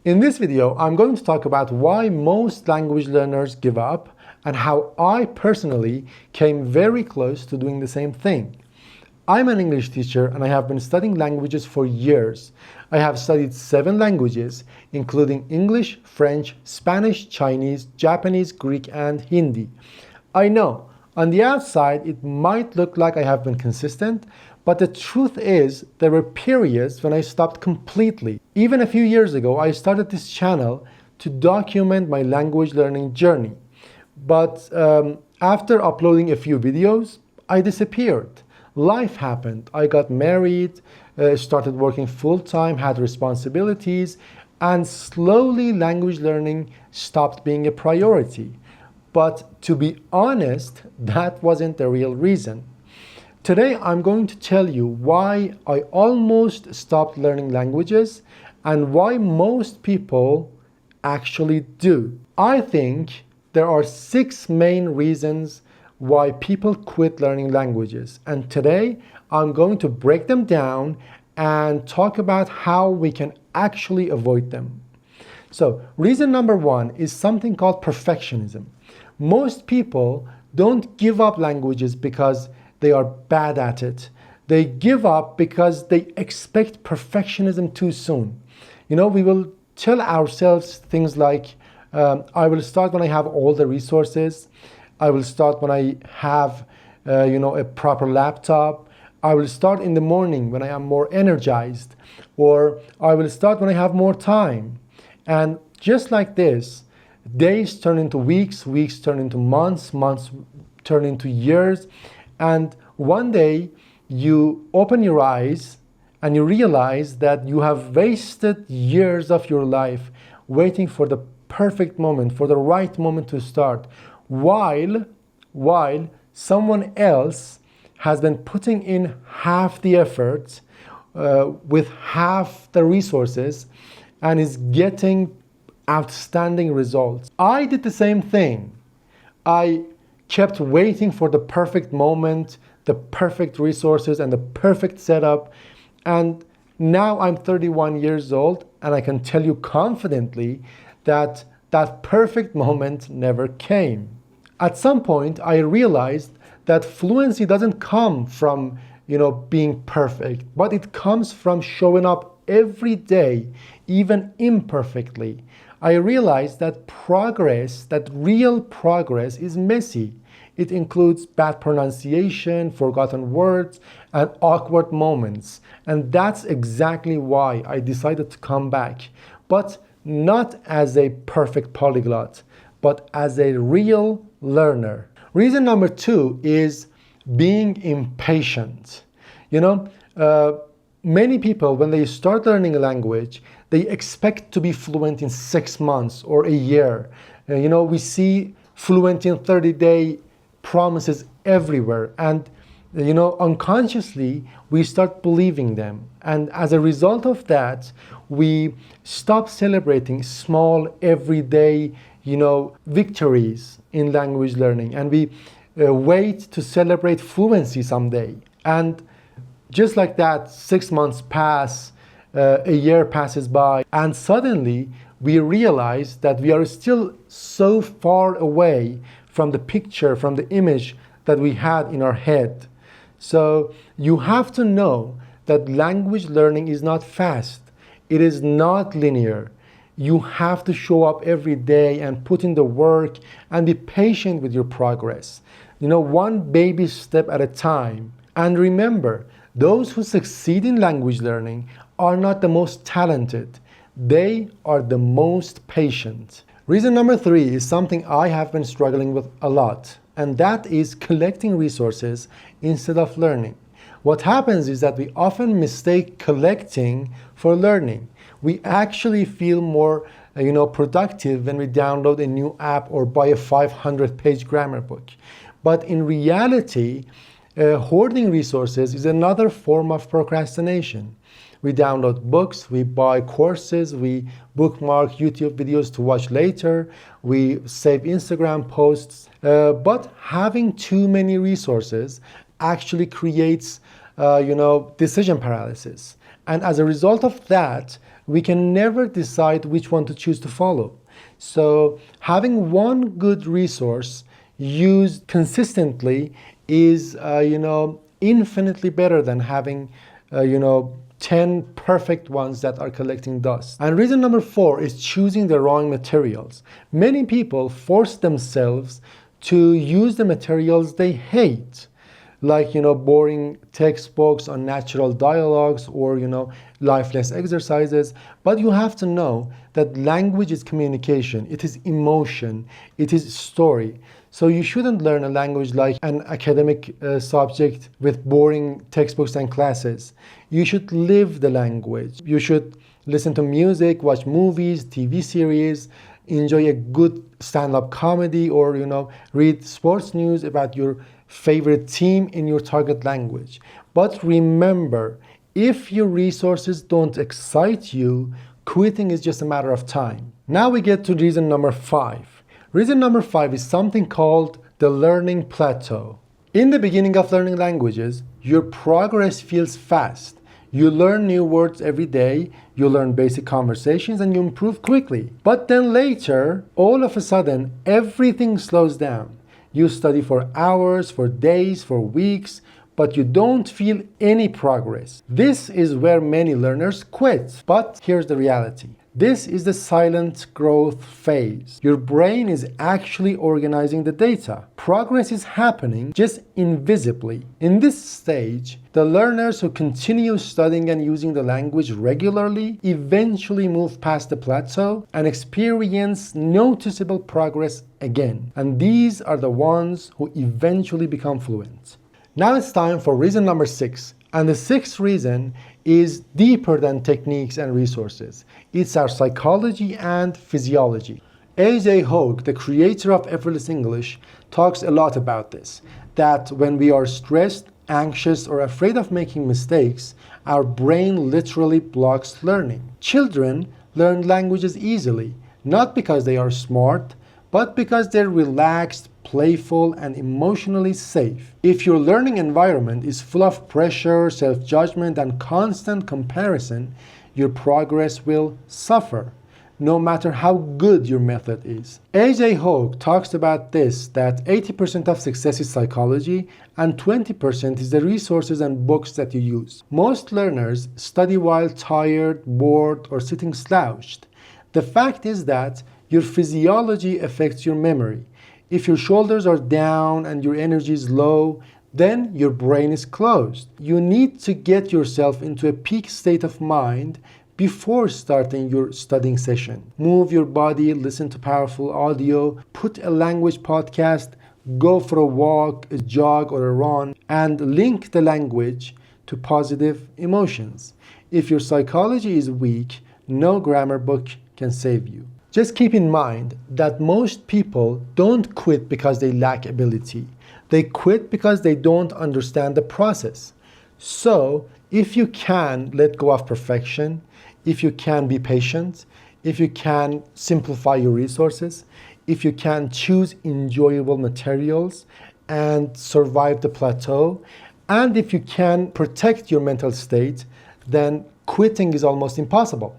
In this video, I'm going to talk about why most language learners give up and how I personally came very close to doing the same thing. I'm an English teacher and I have been studying languages for years. I have studied 7 languages, including English, French, Spanish, Chinese, Japanese, Greek, and Hindi. I know, on the outside, it might look like I have been consistent, but the truth is, there were periods when I stopped completely. Even a few years ago, I started this channel to document my language learning journey. But after uploading a few videos, I disappeared. Life happened. I got married, started working full-time, had responsibilities, and slowly language learning stopped being a priority. But to be honest, that wasn't the real reason. Today, I'm going to tell you why I almost stopped learning languages and why most people actually do. I think there are 6 main reasons why people quit learning languages. And today, I'm going to break them down and talk about how we can actually avoid them. So, reason number 1 is something called perfectionism. Most people don't give up languages because they are bad at it. They give up because they expect perfectionism too soon. You know, we will tell ourselves things like, I will start when I have all the resources. I will start when I have, a proper laptop. I will start in the morning when I am more energized. Or I will start when I have more time. And just like this, days turn into weeks, weeks turn into months, months turn into years. And one day you open your eyes and you realize that you have wasted years of your life waiting for the perfect moment, for the right moment to start, while someone else has been putting in half the effort with half the resources and is getting outstanding results. I did the same thing. I kept waiting for the perfect moment, the perfect resources, and the perfect setup. And now I'm 31 years old, and I can tell you confidently that that perfect moment never came. At some point, I realized that fluency doesn't come from, being perfect, but it comes from showing up every day, even imperfectly. I realized that progress, that real progress, is messy. It includes bad pronunciation, forgotten words, and awkward moments. And that's exactly why I decided to come back. But not as a perfect polyglot, but as a real learner. Reason number 2 is being impatient. Many people, when they start learning a language, they expect to be fluent in 6 months or a year. We see fluent in 30-day promises everywhere. And, unconsciously, we start believing them. And as a result of that, we stop celebrating small, everyday, victories in language learning. And we wait to celebrate fluency someday. And just like that, 6 months pass, a year passes by, and suddenly we realize that we are still so far away from the picture, from the image that we had in our head. So you have to know that language learning is not fast. It is not linear. You have to show up every day and put in the work and be patient with your progress. One baby step at a time. And remember, those who succeed in language learning are not the most talented. They are the most patient. Reason number 3 is something I have been struggling with a lot, and that is collecting resources instead of learning. What happens is that we often mistake collecting for learning. We actually feel more productive when we download a new app or buy a 500-page grammar book. But in reality, hoarding resources is another form of procrastination. We download books, we buy courses, we bookmark YouTube videos to watch later, we save Instagram posts. But having too many resources actually creates, decision paralysis. And as a result of that, we can never decide which one to choose to follow. So having one good resource used consistently is, infinitely better than having, 10 perfect ones that are collecting dust. And reason number 4 is choosing the wrong materials. Many people force themselves to use the materials they hate, like boring textbooks on natural dialogues or lifeless exercises. But you have to know that language is communication, it is emotion, it is story. So you shouldn't learn a language like an academic subject with boring textbooks and classes. You should live the language. You should listen to music, watch movies, TV series, enjoy a good stand-up comedy, or read sports news about your favorite team in your target language. But remember, if your resources don't excite you, quitting is just a matter of time. Now we get to reason number 5. Reason number 5 is something called the learning plateau. In the beginning of learning languages, your progress feels fast. You learn new words every day, you learn basic conversations, and you improve quickly. But then later, all of a sudden, everything slows down. You study for hours, for days, for weeks, but you don't feel any progress. This is where many learners quit. But here's the reality. This is the silent growth phase. Your brain is actually organizing the data. Progress is happening just invisibly. In this stage, the learners who continue studying and using the language regularly eventually move past the plateau and experience noticeable progress again. And these are the ones who eventually become fluent. Now it's time for reason number 6. And the 6th reason is deeper than techniques and resources. It's our psychology and physiology. A.J. Hogue, the creator of Effortless English, talks a lot about this, that when we are stressed, anxious, or afraid of making mistakes, our brain literally blocks learning. Children learn languages easily, not because they are smart, but because they're relaxed, playful, and emotionally safe. If your learning environment is full of pressure, self-judgment, and constant comparison, your progress will suffer, no matter how good your method is. A.J. Hogue talks about this, that 80% of success is psychology and 20% is the resources and books that you use. Most learners study while tired, bored, or sitting slouched. The fact is that your physiology affects your memory. If your shoulders are down and your energy is low, then your brain is closed. You need to get yourself into a peak state of mind before starting your studying session. Move your body, listen to powerful audio, put a language podcast, go for a walk, a jog, or a run, and link the language to positive emotions. If your psychology is weak, no grammar book can save you. Just keep in mind that most people don't quit because they lack ability. They quit because they don't understand the process. So, if you can let go of perfection, if you can be patient, if you can simplify your resources, if you can choose enjoyable materials and survive the plateau, and if you can protect your mental state, then quitting is almost impossible.